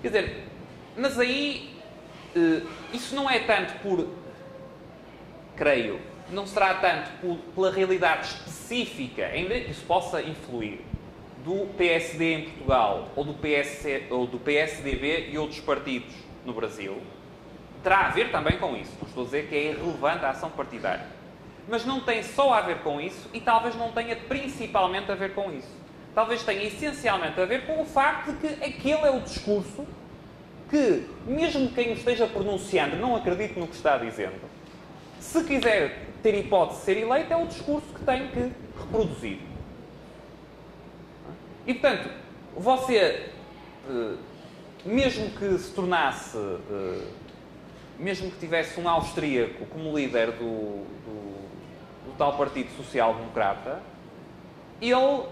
Quer dizer, mas aí isso não é tanto por, creio, não será tanto pela realidade específica, ainda que isso possa influir, do PSD em Portugal ou do PSDB e outros partidos no Brasil. Terá a ver também com isso. Não estou a dizer que é irrelevante a ação partidária. Mas não tem só a ver com isso e talvez não tenha principalmente a ver com isso. Talvez tenha essencialmente a ver com o facto de que aquele é o discurso que, mesmo quem o esteja pronunciando não acredite no que está dizendo, se quiser ter hipótese de ser eleito, é o discurso que tem que reproduzir. E, portanto, você, mesmo que se tornasse, mesmo que tivesse um austríaco como líder do tal Partido Social Democrata, ele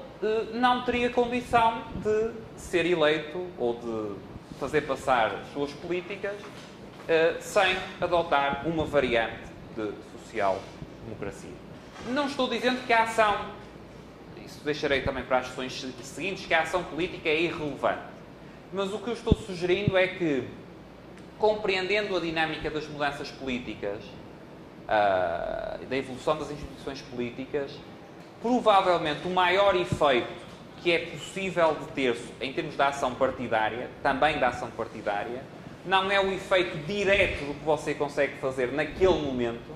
não teria condição de ser eleito ou de fazer passar as suas políticas sem adotar uma variante de social-democracia. Não estou dizendo que a ação, isso deixarei também para as sessões seguintes, que a ação política é irrelevante. Mas o que eu estou sugerindo é que, compreendendo a dinâmica das mudanças políticas, da evolução das instituições políticas, provavelmente o maior efeito que é possível de ter em termos da ação partidária, também da ação partidária, não é o efeito direto do que você consegue fazer naquele momento,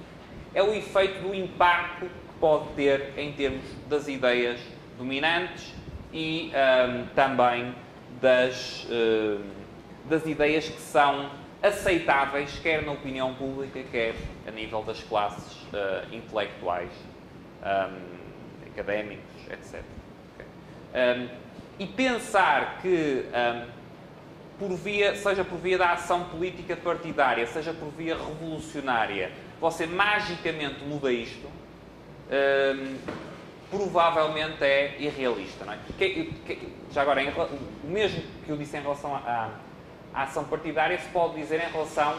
é o efeito do impacto que pode ter em termos das ideias dominantes e também das ideias que são aceitáveis, quer na opinião pública, quer a nível das classes intelectuais, académicos, etc. Okay. E pensar que, seja por via da ação política partidária, seja por via revolucionária, você magicamente muda isto, provavelmente é irrealista. Não é? Já agora, o mesmo que eu disse em relação à ação partidária se pode dizer em relação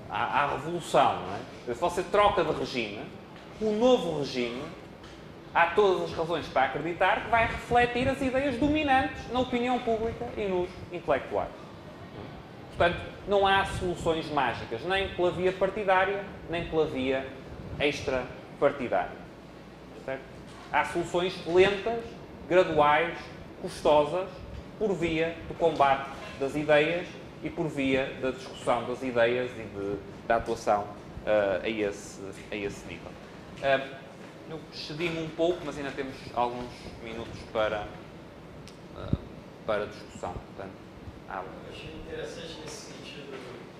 à revolução. Não é? Se você troca de regime, o novo regime, há todas as razões para acreditar que vai refletir as ideias dominantes na opinião pública e nos intelectuais. Portanto, não há soluções mágicas, nem pela via partidária, nem pela via extrapartidária. Certo? Há soluções lentas, graduais, custosas, por via do combate das ideias e por via da discussão das ideias e da atuação a esse nível. Eu excedi-me um pouco, mas ainda temos alguns minutos para discussão. Portanto, eu achei interessante nesse sentido.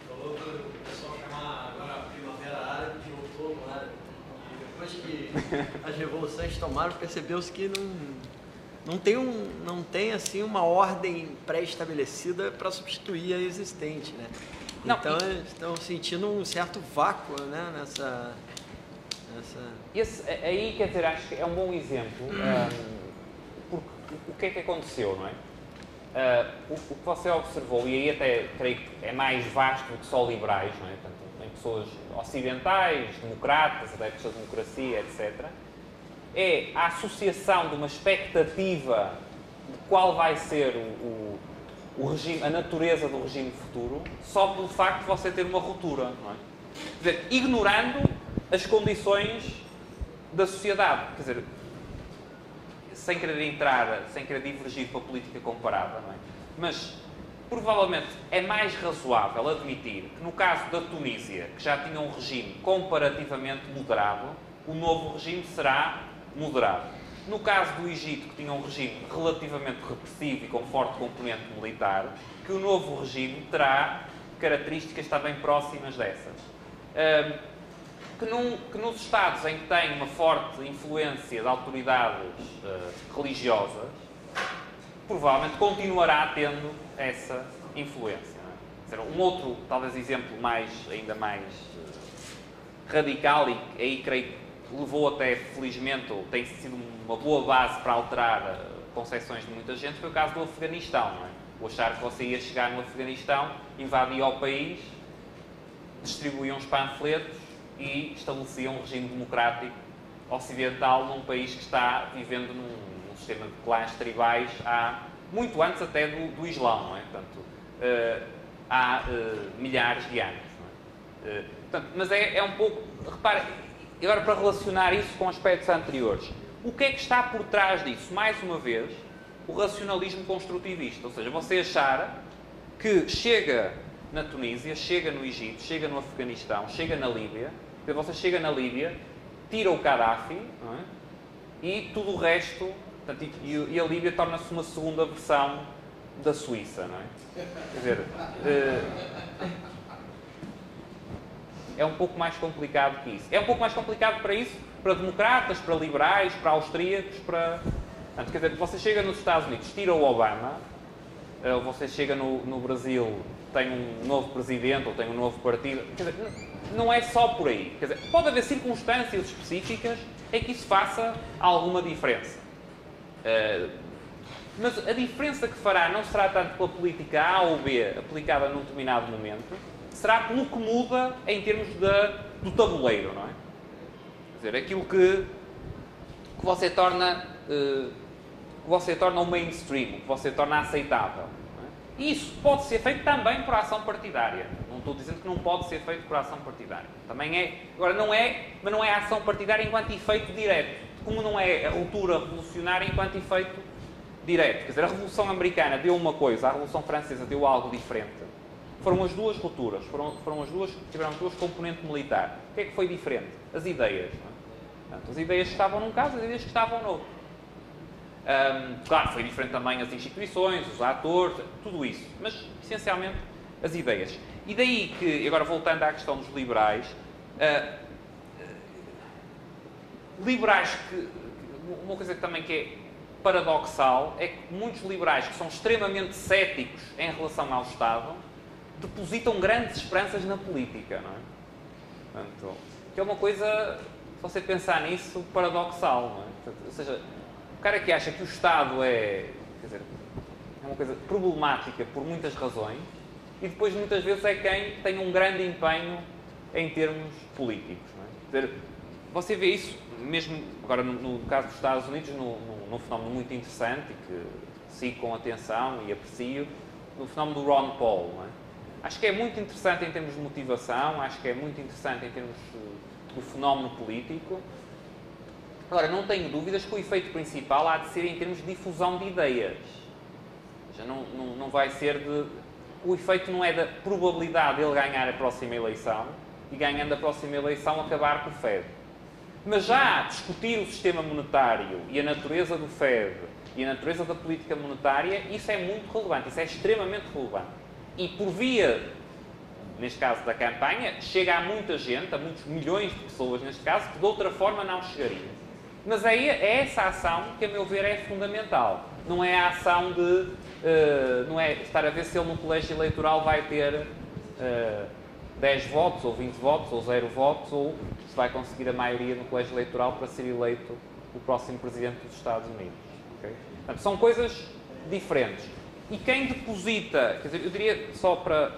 Falou do pessoal chamar agora a Primavera Árabe de outono árabe. E depois que as revoluções tomaram, percebeu-se que não tem assim uma ordem pré-estabelecida para substituir a existente, né? Não, então eles estão sentindo um certo vácuo, né, nessa... Aí, quer dizer, acho que é um bom exemplo, porque o que é que aconteceu, não é? O que você observou, e aí até creio que é mais vasto do que só liberais, não é? Portanto, tem pessoas ocidentais, democratas, adeptos da democracia, etc., é a associação de uma expectativa de qual vai ser o regime, a natureza do regime futuro, só pelo facto de você ter uma ruptura, não é? Quer dizer, ignorando as condições da sociedade. Quer dizer, sem querer divergir para a política comparada, não é? Mas, provavelmente, é mais razoável admitir que, no caso da Tunísia, que já tinha um regime comparativamente moderado, o novo regime será moderado. No caso do Egito, que tinha um regime relativamente repressivo e com forte componente militar, que o novo regime terá características também próximas dessas. Que nos Estados em que tem uma forte influência de autoridades religiosas, provavelmente continuará tendo essa influência. Não é? Um outro, talvez, exemplo ainda mais radical, e aí creio que levou até, felizmente, ou tem sido uma boa base para alterar concepções de muita gente, foi o caso do Afeganistão. Não é? O achar que você ia chegar no Afeganistão, invadia o país, distribuía uns panfletos e estabelecia um regime democrático ocidental num país que está vivendo num sistema de clãs tribais muito antes até do Islão, não é? Portanto, há milhares de anos. Não é? Portanto, mas é um pouco... Repare, agora para relacionar isso com aspectos anteriores, o que é que está por trás disso? Mais uma vez, o racionalismo construtivista. Ou seja, você achar que chega na Tunísia, chega no Egito, chega no Afeganistão, chega na Líbia, você chega na Líbia, tira o Gaddafi, não é? E tudo o resto, portanto, e a Líbia torna-se uma segunda versão da Suíça, não é? Quer dizer, é um pouco mais complicado que isso. É um pouco mais complicado para isso, para democratas, para liberais, para austríacos, para... Portanto, quer dizer, você chega nos Estados Unidos, tira o Obama, ou você chega no Brasil, tem um novo presidente, ou tem um novo partido... Quer dizer, não é só por aí. Quer dizer, pode haver circunstâncias específicas em que isso faça alguma diferença. Mas a diferença que fará não será tanto pela política A ou B aplicada num determinado momento, será pelo que muda em termos do tabuleiro, não é? Quer dizer, aquilo que você torna o mainstream, que você torna aceitável. Não é? E isso pode ser feito também por ação partidária. Não estou dizendo que não pode ser feito por ação partidária. Também é. Agora, mas não é a ação partidária enquanto efeito direto. Como não é a ruptura revolucionária enquanto efeito direto. Quer dizer, a Revolução Americana deu uma coisa, a Revolução Francesa deu algo diferente. Foram as duas rupturas, foram as duas, tiveram as duas componentes militar. O que é que foi diferente? As ideias. Não é? Portanto, as ideias que estavam num caso, as ideias que estavam no outro. Claro, foi diferente também as instituições, os atores, tudo isso. Mas, essencialmente, as ideias. E daí que, agora voltando à questão dos liberais, liberais que... Uma coisa também que é paradoxal é que muitos liberais que são extremamente céticos em relação ao Estado depositam grandes esperanças na política, não é? Portanto, que é uma coisa, se você pensar nisso, paradoxal, não é? Portanto, ou seja, o cara que acha que o Estado quer dizer, é uma coisa problemática por muitas razões e depois muitas vezes é quem tem um grande empenho em termos políticos, não é? Quer dizer, você vê isso mesmo agora no caso dos Estados Unidos num fenómeno muito interessante e que sigo com atenção e aprecio, no fenómeno do Ron Paul, não é? Acho que é muito interessante em termos de motivação, acho que é muito interessante em termos do fenómeno político. Agora, não tenho dúvidas que o efeito principal há de ser em termos de difusão de ideias. Ou seja, não vai ser de... O efeito não é da probabilidade de ele ganhar a próxima eleição e, ganhando a próxima eleição, acabar com o FED. Mas já discutir o sistema monetário e a natureza do FED e a natureza da política monetária, isso é muito relevante, isso é extremamente relevante. E por via, neste caso da campanha, chega a muita gente, a muitos milhões de pessoas neste caso, que de outra forma não chegaria. Mas é essa ação que, a meu ver, é fundamental. Não é a ação de... não é estar a ver se ele no colégio eleitoral vai ter 10 votos, ou 20 votos, ou 0 votos, ou se vai conseguir a maioria no colégio eleitoral para ser eleito o próximo presidente dos Estados Unidos. Okay? Portanto, são coisas diferentes. E quem deposita, quer dizer, eu diria só para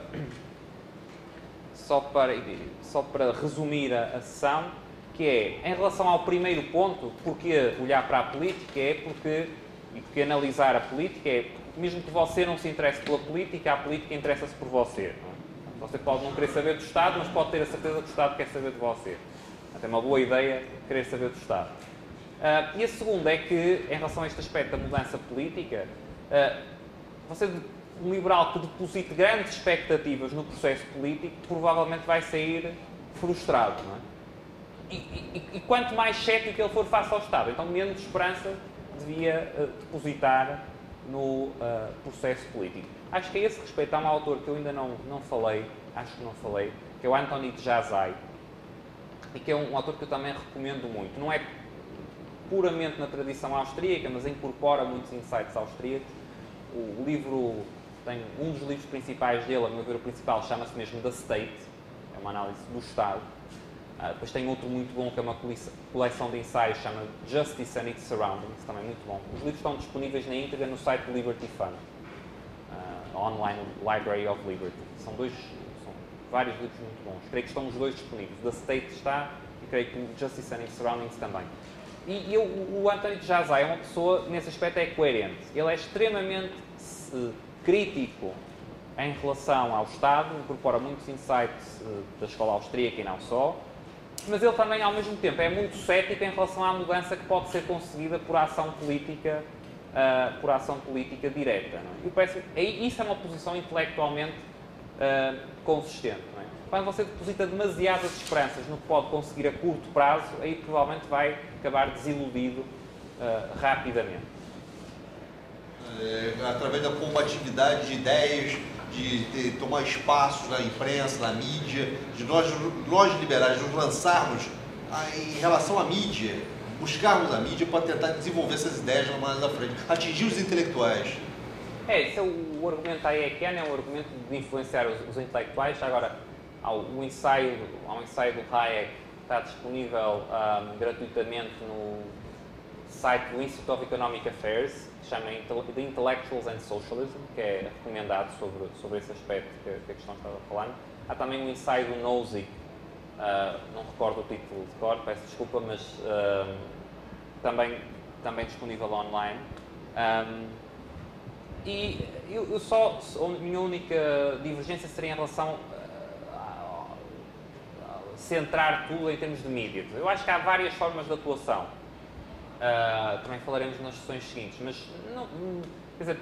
resumir a sessão, que é, em relação ao primeiro ponto, porque olhar para a política porque analisar a política é, mesmo que você não se interesse pela política, a política interessa-se por você. Não é? Você pode não querer saber do Estado, mas pode ter a certeza que o Estado quer saber de você. É uma boa ideia querer saber do Estado. E a segunda é que, em relação a este aspecto da mudança política, um liberal que deposite grandes expectativas no processo político provavelmente vai sair frustrado, não é? E quanto mais cético ele for face ao Estado, então menos esperança devia depositar no processo político. Acho que a esse respeito há um autor que eu ainda não falei, que é o Anthony de Jazay, e que é um autor que eu também recomendo muito. Não é puramente na tradição austríaca, mas incorpora muitos insights austríacos. O livro tem um dos livros principais dele, a meu ver o principal, chama-se mesmo The State, é uma análise do Estado. Depois tem outro muito bom, que é uma coleção de ensaios, chama Justice and Its Surroundings, também muito bom. Os livros estão disponíveis na íntegra no site do Liberty Fund, Online Library of Liberty. São vários livros muito bons. Creio que estão os dois disponíveis. The State está, e creio que o Justice and Its Surroundings também. O Anthony de Jazay é uma pessoa, nesse aspecto, é coerente. Ele é extremamente crítico em relação ao Estado, incorpora muitos insights da escola austríaca e não só, mas ele também, ao mesmo tempo, é muito cético em relação à mudança que pode ser conseguida por ação política direta. Não é? Isso é uma posição intelectualmente consistente. Não é? Quando você deposita demasiadas esperanças no que pode conseguir a curto prazo, aí provavelmente vai acabar desiludido rapidamente. Através da combatividade de ideias, de tomar espaços na imprensa, na mídia, de nós liberais nos lançarmos em relação à mídia, buscarmos a mídia para tentar desenvolver essas ideias mais à frente, atingir os intelectuais. Esse é o argumento hayekiano, é um argumento de influenciar os intelectuais. Agora, há um ensaio do Hayek que está disponível gratuitamente no site do Institute of Economic Affairs, que se chama The Intellectuals and Socialism, que é recomendado sobre esse aspecto que a questão estava falando. Há também um ensaio do Nozick, não recordo o título de cor, peço desculpa, mas também disponível online. E a minha única divergência seria em relação a centrar tudo em termos de mídia. Eu acho que há várias formas de atuação. Também falaremos nas sessões seguintes, mas não, quer dizer,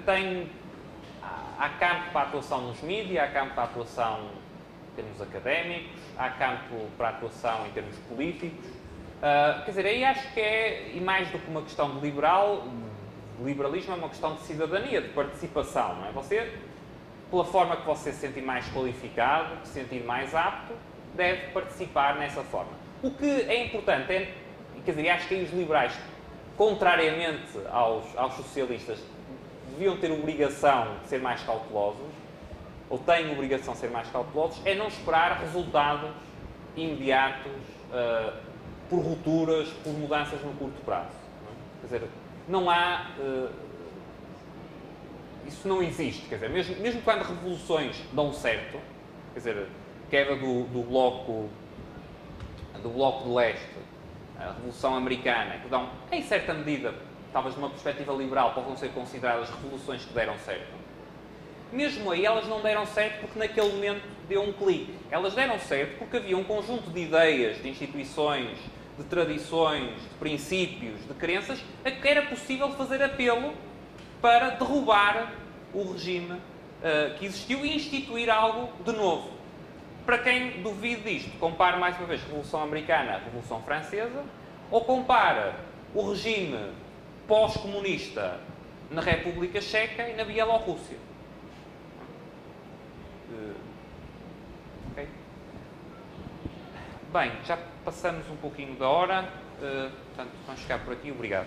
há campo para a atuação nos mídias, há campo para a atuação em termos académicos, há campo para a atuação em termos políticos. Quer dizer, aí acho que e mais do que uma questão de liberalismo, é uma questão de cidadania, de participação. Não é? Você, pela forma que você se sentir mais qualificado, que se sentir mais apto, deve participar nessa forma. O que é importante quer dizer, acho que aí os liberais, contrariamente aos socialistas, deviam ter obrigação de ser mais cautelosos, ou têm obrigação de ser mais cautelosos, é não esperar resultados imediatos por rupturas, por mudanças no curto prazo. Não é? Quer dizer, não há... isso não existe. Quer dizer, mesmo quando revoluções dão certo, quer dizer, queda do bloco de leste, a Revolução Americana, que dão, em certa medida, talvez de uma perspectiva liberal, possam ser consideradas revoluções que deram certo. Mesmo aí, elas não deram certo porque naquele momento deu um clique. Elas deram certo porque havia um conjunto de ideias, de instituições, de tradições, de princípios, de crenças, a que era possível fazer apelo para derrubar o regime que existiu e instituir algo de novo. Para quem duvide disto, compare mais uma vez a Revolução Americana à Revolução Francesa, ou compara o regime pós-comunista na República Checa e na Bielorrússia. Okay. Bem, já passamos um pouquinho da hora, portanto, vamos ficar por aqui. Obrigado.